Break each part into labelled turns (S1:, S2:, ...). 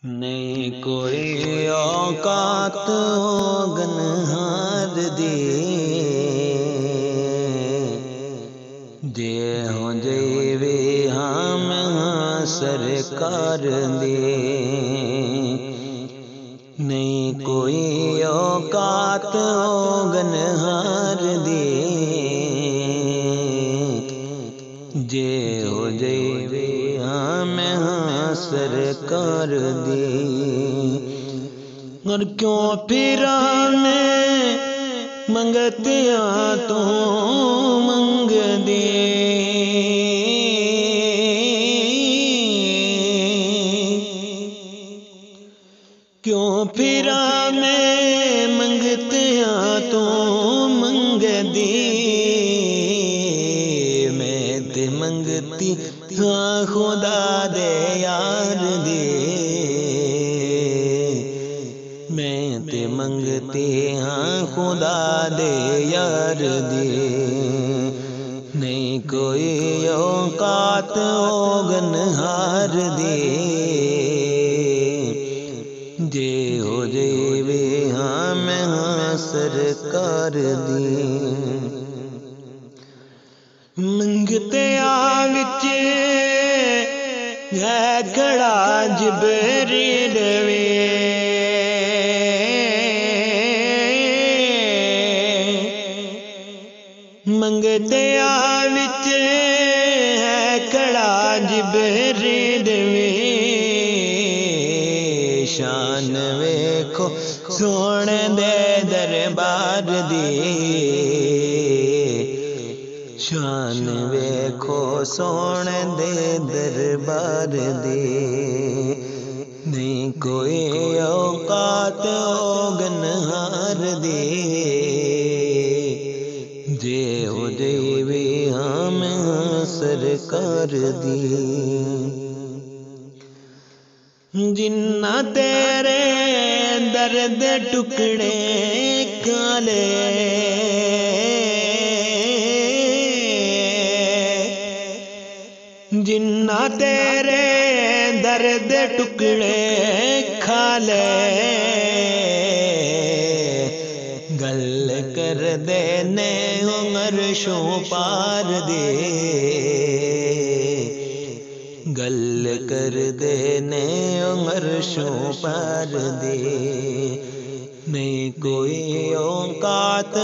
S1: नहीं कोई औकात गनहार दे हो जेवे हम सरकार दे। नहीं कोई औकात गनहार दे जे हो जेवे हम सरकार दे। और क्यों फिरा में मंगतिया तो मंग दे। क्यों फिरा में मंगतिया तो मंग दे। मैं ते मंगती हाँ खुदा दे यार दे। मैं ते मंगती हाँ खुदा दे यार दे। नहीं कोई औकात गनहार दे जे हो जेवे हाँ मैं हाँ सरकार दी। मंगते आ विच है खड़ा जिबरील वे। मंगते आ विच है खड़ा जिबरील वे। शान वेखो सोने दे दरबार दी। शान वेखो सोने दे दरबार दे। नहीं कोई औकात गनहार दे जे हो जेवे हम सरकार दी। जिन्ना तेरे दर्द टुकड़े काले जिन्ना तेरे दर्द टुकड़े खाले। गल कर देने अर्शों पार दे। गल कर देने अर्शों पार दे। नहीं कोई औकात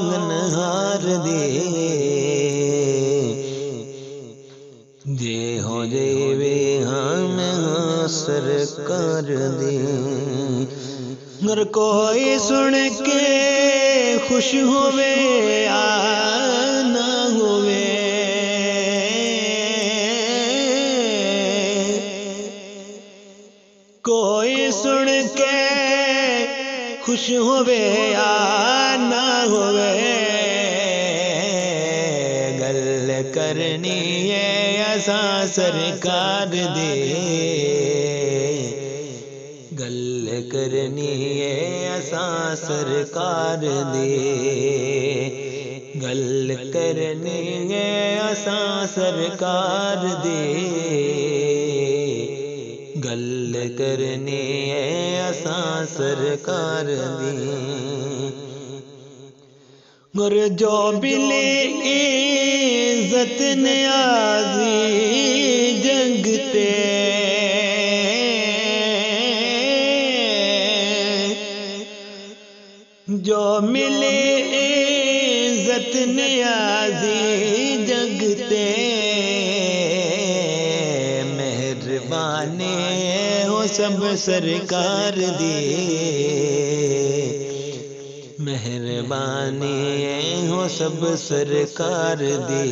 S1: गनहार दे जे हो जेवे हम सरकार दे। अगर कोई सुन के खुश होवे या ना होवे। कोई सुन के खुश होवे या ना होवे। गल करनी है असा सरकार दे। गल करनी है असा सरकार दे। गल करनी है असा सरकार दे। गल करनी है असा सरकार दे। गुर जो बिले इज्जत न्याज़ी जंगते। जो मिले इज्जत न्याज़ी जगते। मेहरबानी हो सब सरकार दे। मेहरबानी हो सब सरकार दे।